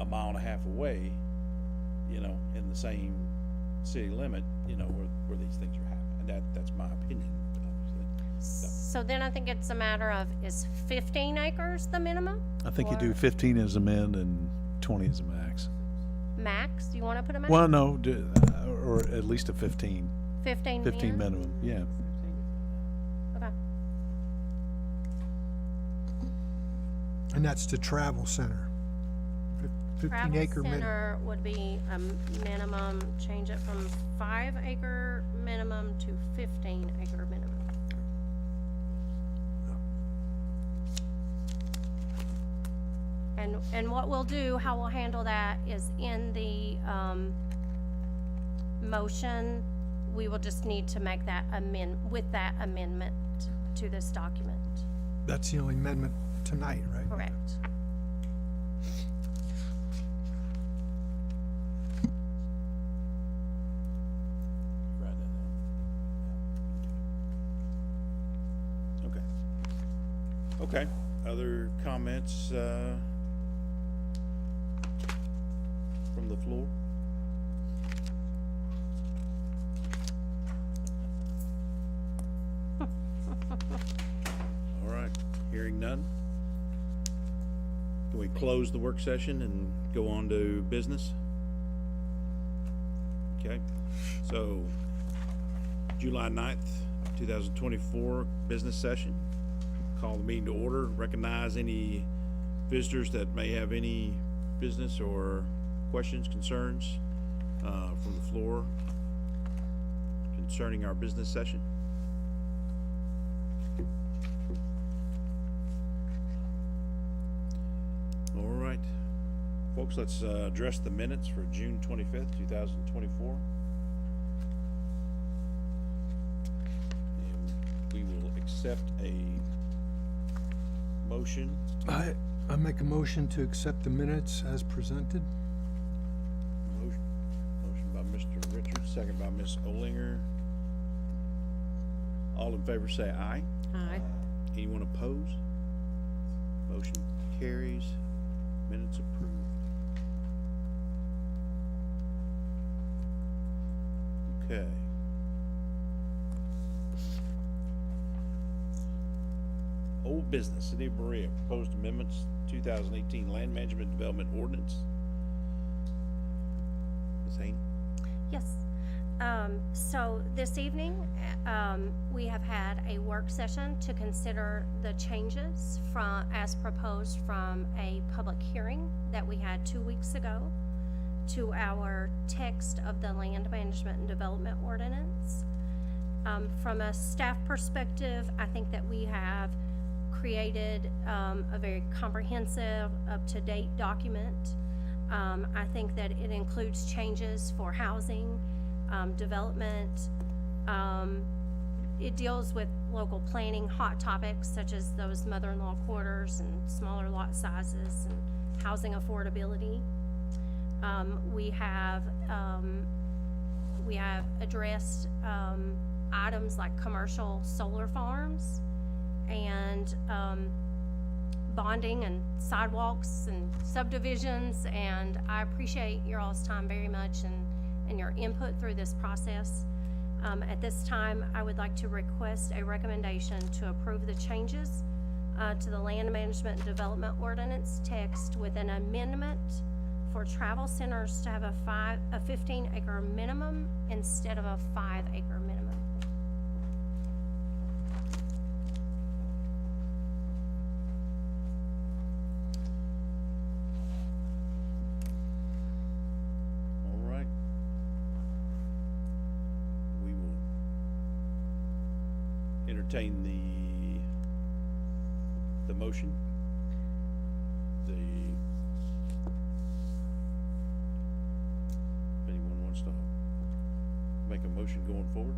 a mile and a half away, in the same city limit, where these things are happening. That's my opinion, obviously. So then I think it's a matter of, is 15 acres the minimum? I think you do Or 15 as a min and 20 as a max. Max, do you wanna put a max? Well, no, or at least a 15, 15 15 min? minimum, yeah. Okay. And that's the travel center. 15 Travel acre minimum. center would be a minimum, change it from 5 acre minimum to 15 acre minimum. And what we'll do, how we'll handle that is in the, motion, we will just need to make that with that amendment to this document. That's the only amendment tonight, right? Correct. Write that down. Okay. Other comments, from the floor? All right, hearing none. Can we close the work session and go on to business? Okay, so July 9th, 2024, business session. Call the meeting to order. Recognize any visitors that may have any business or questions, concerns from the floor concerning our business session. All right, folks, let's address the minutes for June 25th, 2024. And we will accept a motion. I make a motion to accept the minutes as presented. Motion by Mr. Richards, second by Ms. Olinger. All in favor say aye. Aye. Anyone opposed? Motion carries. Minutes approved. Okay. Old business, City of Berea, proposed amendments, 2018 Land Management Development Ordinance. Ms. Haney? Yes. So this evening, we have had a work session to consider the changes as proposed from a public hearing that we had 2 weeks ago to our text of the Land Management and Development Ordinance. From a staff perspective, I think that we have created a very comprehensive, up-to-date document. I think that it includes changes for housing, development. It deals with local planning, hot topics such as those mother-in-law quarters and smaller lot sizes and housing affordability. We have addressed items like commercial solar farms and bonding and sidewalks and subdivisions, and I appreciate your all's time very much and your input through this process. At this time, I would like to request a recommendation to approve the changes to the Land Management and Development Ordinance text with an amendment for travel centers to have a 15-acre minimum instead of a 5-acre minimum. All right. We will entertain the motion. If anyone wants to make a motion going forward.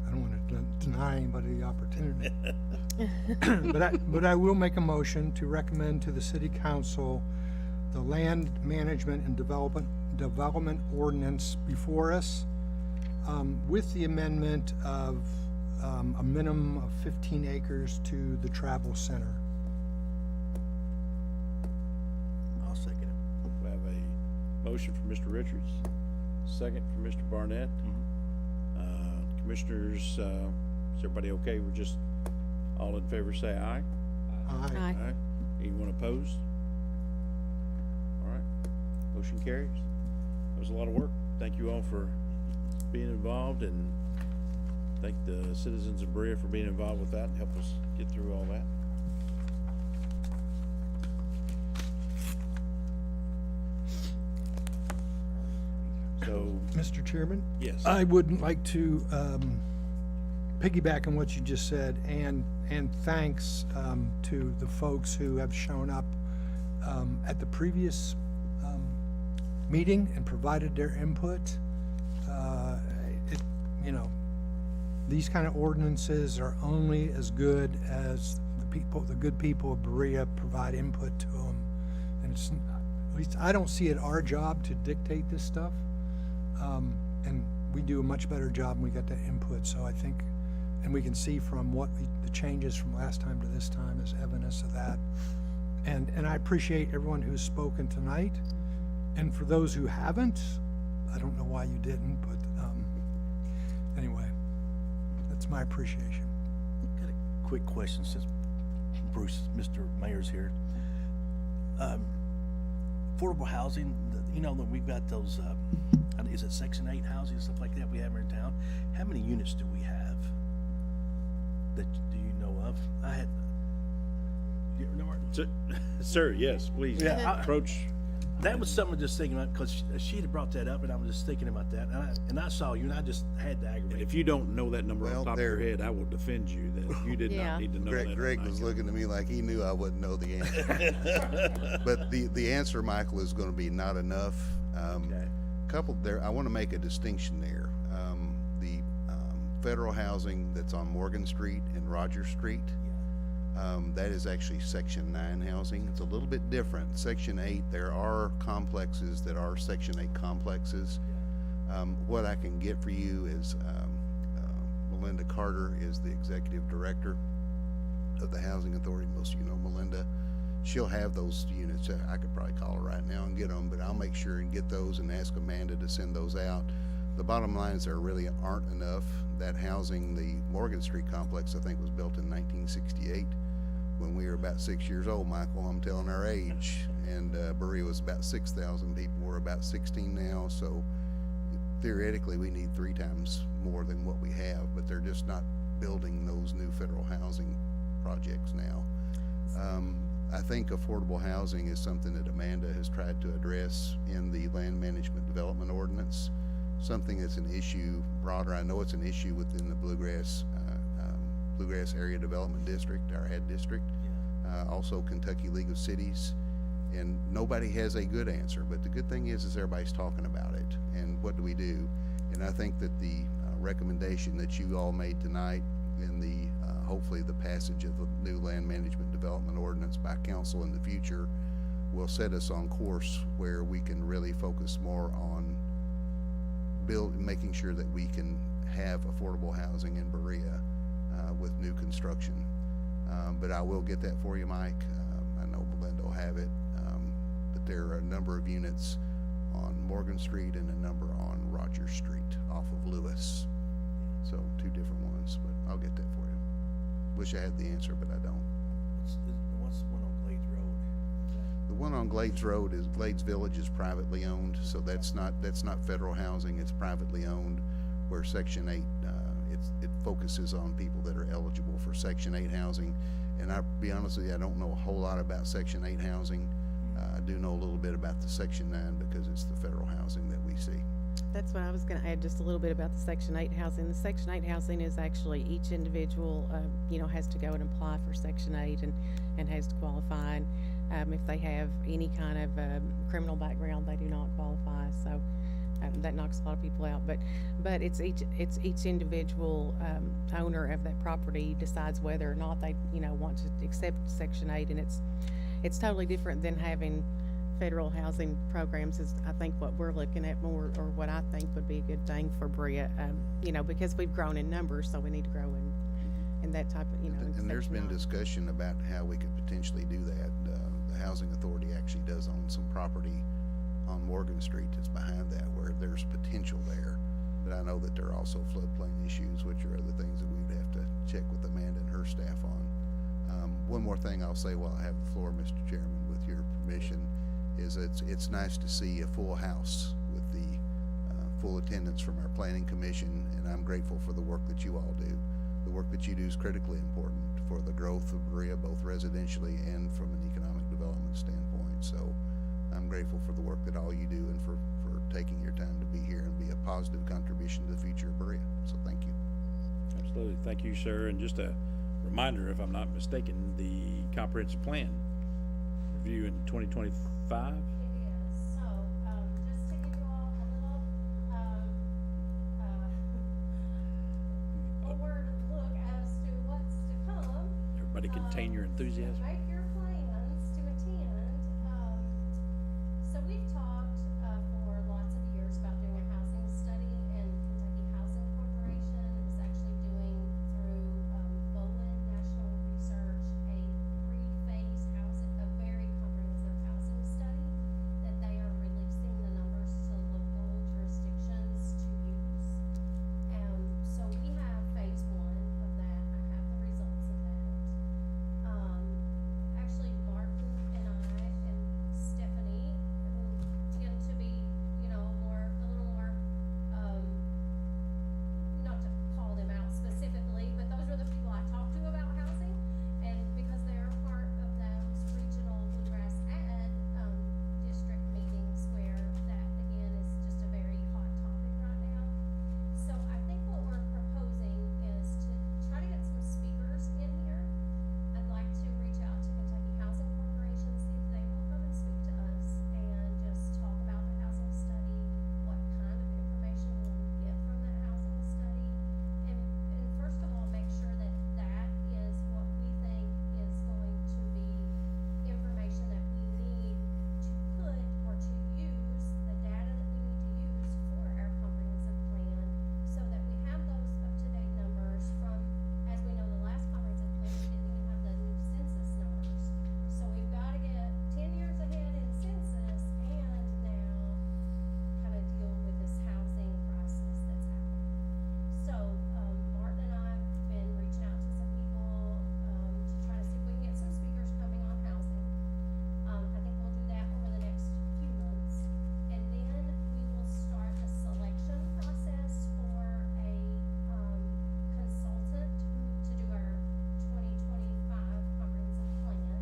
I don't want to deny anybody the opportunity. But I will make a motion to recommend to the city council the land management and development ordinance before us, with the amendment of, a minimum of 15 acres to the travel center. I'll second it. We have a motion from Mr. Richards, second from Mr. Barnett. Commissioners, is everybody okay? We're just, all in favor say aye. Aye. Aye. Anyone opposed? All right, motion carries. That was a lot of work. Thank you all for being involved, and thank the citizens of Berea for being involved with that and help us get through all that. So, Mr. Chairman? yes. I would like to piggyback on what you just said, and thanks to the folks who have shown up at the previous meeting and provided their input. You know, these kind of ordinances are only as good as the good people of Berea provide input to them. And it's, at least I don't see it our job to dictate this stuff. And we do a much better job when we get that input, so I think, and we can see from the changes from last time to this time is evidence of that. And I appreciate everyone who's spoken tonight, and for those who haven't, I don't know why you didn't, but, anyway, that's my appreciation. Got a quick question since Bruce, Mr. Mayor's here. Affordable housing, you know, that we've got those, is it Section 8 housing and stuff like that we have in town? How many units do we have that, do you know of? I had, you know, Sir, yes, please Yeah, I- approach. that was something I'm just thinking about, because she had brought that up, and I was just thinking about that, and I saw you, and I just had to And aggravate. if you don't know that number off Well, the top of your there- head, I will defend you that you did Yeah. not need to know that. Greg tonight. was looking at me like he knew I wouldn't know the answer. But the answer, Michael, is gonna be not enough. Okay. I wanna make a distinction there. The federal housing that's on Morgan Street and Rogers Street, that is actually Section 9 housing. It's a little bit different. Section 8, there are complexes that are Section 8 complexes. What I can get for you is, Melinda Carter is the executive director of the Housing Authority. Most of you know Melinda. She'll have those units. I could probably call her right now and get them, but I'll make sure and get those and ask Amanda to send those out. The bottom line is there really aren't enough. That housing, the Morgan Street complex, I think was built in 1968 when we were about 6 years old, Michael. I'm telling our age. And Berea was about 6,000 people. We're about 16 now, so theoretically we need 3 times more than what we have, but they're just not building those new federal housing projects now. I think affordable housing is something that Amanda has tried to address in the land management development ordinance, something that's an issue broader. I know it's an issue within the Bluegrass Area Development District, our head district, also Kentucky League of Cities, and nobody has a good answer. But the good thing is everybody's talking about it, and what do we do? And I think that the recommendation that you all made tonight in the hopefully the passage of the new land management development ordinance by council in the future will set us on course where we can really focus more on making sure that we can have affordable housing in Berea with new construction. But I will get that for you, Mike. I know Belinda will have it. But there are a number of units on Morgan Street and a number on Rogers Street off of Lewis. So 2 different ones, but I'll get that for you. Wish I had the answer, but I don't. What's the one on Glades Road? The one on Glades Road is, Glades Village is privately owned, so that's not federal housing, it's privately owned, where Section 8, it focuses on people that are eligible for Section 8 housing. And I'll be honest with you, I don't know a whole lot about Section 8 housing. I do know a little bit about the Section 9 because it's the federal housing that we see. That's what I was gonna add, just a little bit about the Section 8 housing. The Section 8 housing is actually each individual, has to go and apply for Section 8 and has to qualify. And, if they have any kind of, criminal background, they do not qualify, so, that knocks a lot of people out. But it's each individual, owner of that property decides whether or not they, want to accept Section 8, and it's totally different than having federal housing programs is, I think, what we're looking at more, or what I think would be a good thing for Berea, because we've grown in numbers, so we need to grow in that type of, in And there's Section been 9. discussion about how we could potentially do that. The Housing Authority actually does own some property on Morgan Street that's behind that, where there's potential there. But I know that there are also floodplain issues, which are other things that we would have to check with Amanda and her staff on. One more thing I'll say while I have the floor, Mr. Chairman, with your permission, is it's nice to see a full house with the full attendance from our planning commission, and I'm grateful for the work that you all do. The work that you do is critically important for the growth of Berea, both residentially and from an economic development standpoint. So I'm grateful for the work that all you do and for taking your time to be here and be a positive contribution to the future of Berea. So thank you. Absolutely. Thank you, sir. And just a reminder, if I'm not mistaken, the comprehensive plan review in 2025. It is, so, just to give you all a little, forward look as to what's to come. Everybody contain your enthusiasm. Make your plans to attend. So we've talked, for lots of years about doing a housing study, and Kentucky Housing Corporation is actually doing through, Bowen National Research, a 3-phase housing, a very comprehensive housing study that they are releasing the numbers to local jurisdictions to use. So we have phase 1 of that. I have the results of that. Actually, Martin and I and Stephanie, who tend to be, a little more, not to call them out specifically, but those are the people I talk to about housing. And because they are part of those regional Bluegrass Ag, district meetings where that, again, is just a very hot topic right now. So I think what we're proposing is to try to get some speakers in here. I'd like to reach out to Kentucky Housing Corporation, see if they will come and speak to us and just talk about the housing study, what kind of information will we get from that housing study. And first of all, make sure that that is what we think is going to be information that we need to put or to use, the data that we need to use for our comprehensive plan, so that we have those up-to-date numbers from, as we know, the last comprehensive plan, we didn't even have the new census numbers. So we've gotta get 10 years ahead in census and now kinda deal with this housing crisis that's happening. So, Martin and I have been reaching out to some people, to try to see if we can get some speakers coming on housing. I think we'll do that over the next few months. And then we will start the selection process for a, consultant to do our 2025 comprehensive plan.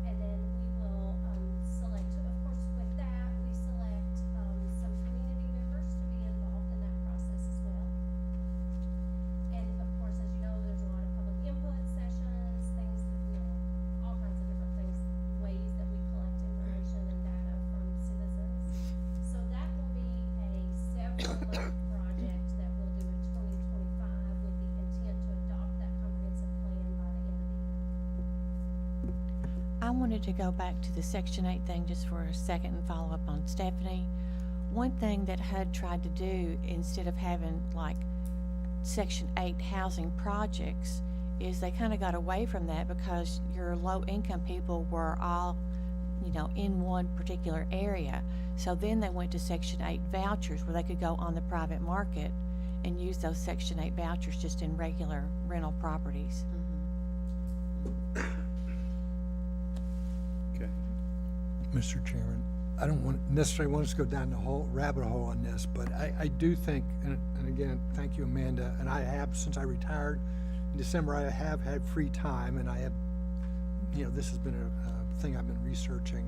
And then we will, select, of course, with that, we select, some community members to be involved in that process as well. And of course, as you know, there's a lot of public input sessions, things that, all kinds of different things, ways that we collect information and data from citizens. So that will be a several-month project that we'll do in 2025 with the intent to adopt that comprehensive plan by the end of the year. I wanted to go back to the Section 8 thing just for a second and follow up on Stephanie. One thing that HUD tried to do, instead of having like Section 8 housing projects, is they kind of got away from that because your low-income people were all, you know, in one particular area. So then they went to Section 8 vouchers where they could go on the private market and use those Section 8 vouchers just in regular rental properties. Okay. Mr. Chairman, I don't necessarily want us to go down the whole rabbit hole on this, but I do think, and again, thank you, Amanda, and I have, since I retired in December, I have had free time, and I have, you know, this has been a thing I've been researching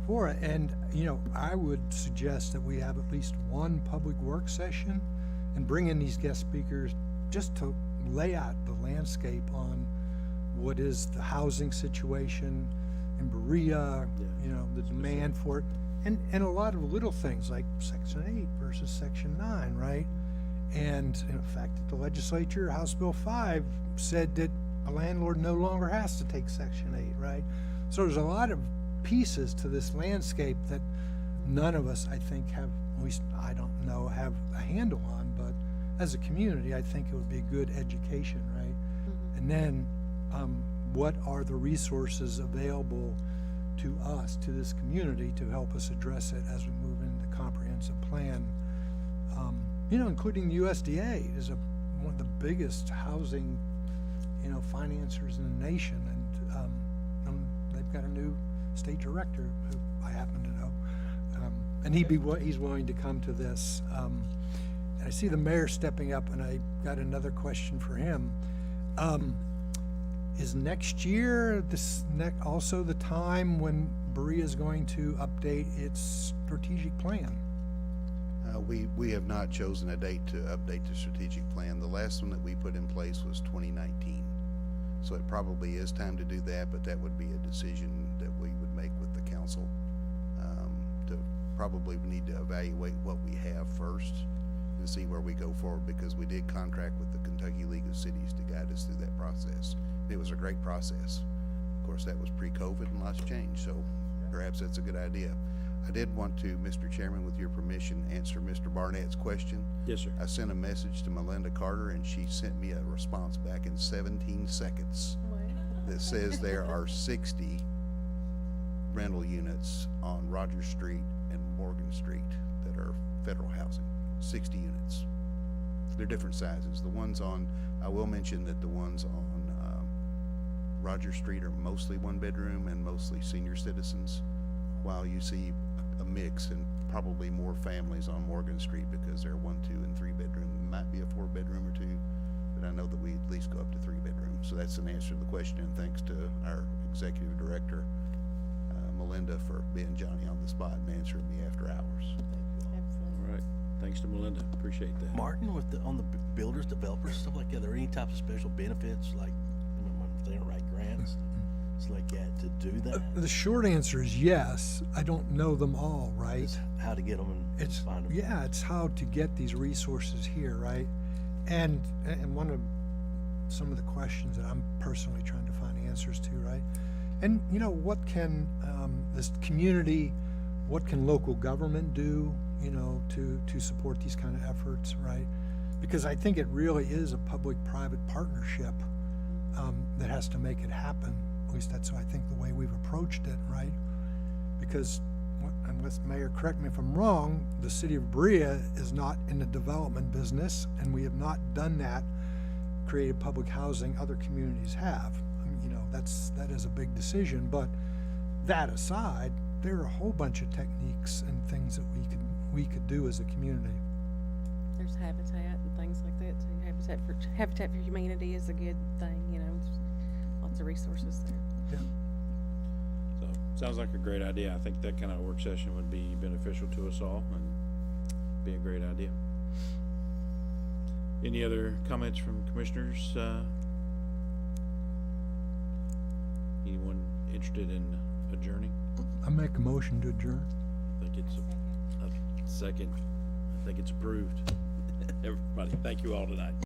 for it, and, you know, I would suggest that we have at least one public work session and bring in these guest speakers just to lay out the landscape on what is the housing situation in Berea, you know, the demand for it, and a lot of little things like Section 8 versus Section 9, right? And in fact, the legislature, House Bill 5, said that a landlord no longer has to take Section 8, right? So there's a lot of pieces to this landscape that none of us, I think, have, at least I don't know, have a handle on, but as a community, I think it would be good education, right? And then, what are the resources available to us, to this community, to help us address it as we move into the comprehensive plan? You know, including the USDA is one of the biggest housing, you know, financiers in the nation, and they've got a new state director who I happen to know, and he's willing to come to this. And I see the mayor stepping up, and I got another question for him. Is next year also the time when Berea is going to update its strategic plan? We have not chosen a date to update the strategic plan. The last one that we put in place was 2019. So it probably is time to do that, but that would be a decision that we would make with the council. To probably need to evaluate what we have first and see where we go forward, because we did contract with the Kentucky League of Cities to guide us through that process. It was a great process. Of course, that was pre-COVID and lots changed, so perhaps that's a good idea. I did want to, Mr. Chairman, with your permission, answer Mr. Barnett's question. Yes, sir. I sent a message to Melinda Carter, and she sent me a response back in 17 seconds that says there are 60 rental units on Rogers Street and Morgan Street that are federal housing. 60 units. They're different sizes. The ones on, I will mention that the ones on Rogers Street are mostly one bedroom and mostly senior citizens, while you see a mix and probably more families on Morgan Street because they're 1, 2, and 3 bedroom. Might be a 4 bedroom or 2, but I know that we at least go up to 3 bedrooms. So that's an answer to the question, and thanks to our executive director, Melinda, for being Johnny on the spot and answering me after hours. All right. Thanks to Melinda. Appreciate that. Martin, on the builders, developers, stuff like that, are there any types of special benefits, like when they don't write grants, stuff like that, to do that? The short answer is yes. I don't know them all, right? It's how to get them and It's, find them. yeah, it's how to get these resources here, right? And one of some of the questions that I'm personally trying to find answers to, right? And, you know, what can this community, what can local government do, you know, to support these kind of efforts, right? Because I think it really is a public-private partnership that has to make it happen. At least that's, I think, the way we've approached it, right? Because, unless Mayor, correct me if I'm wrong, the city of Berea is not in the development business, and we have not done that, created public housing. Other communities have. I mean, you know, that is a big decision. But that aside, there are a whole bunch of techniques and things that we could do as a community. There's Habitat and things like that too. Habitat for Humanity is a good thing, you know, there's lots of resources there. Yeah. So, sounds like a great idea. I think that kind of work session would be beneficial to us all and be a great idea. Any other comments from commissioners? Anyone interested in adjourning? I make a motion to adjourn. I think it's a second. I think it's approved. Everybody, thank you all tonight.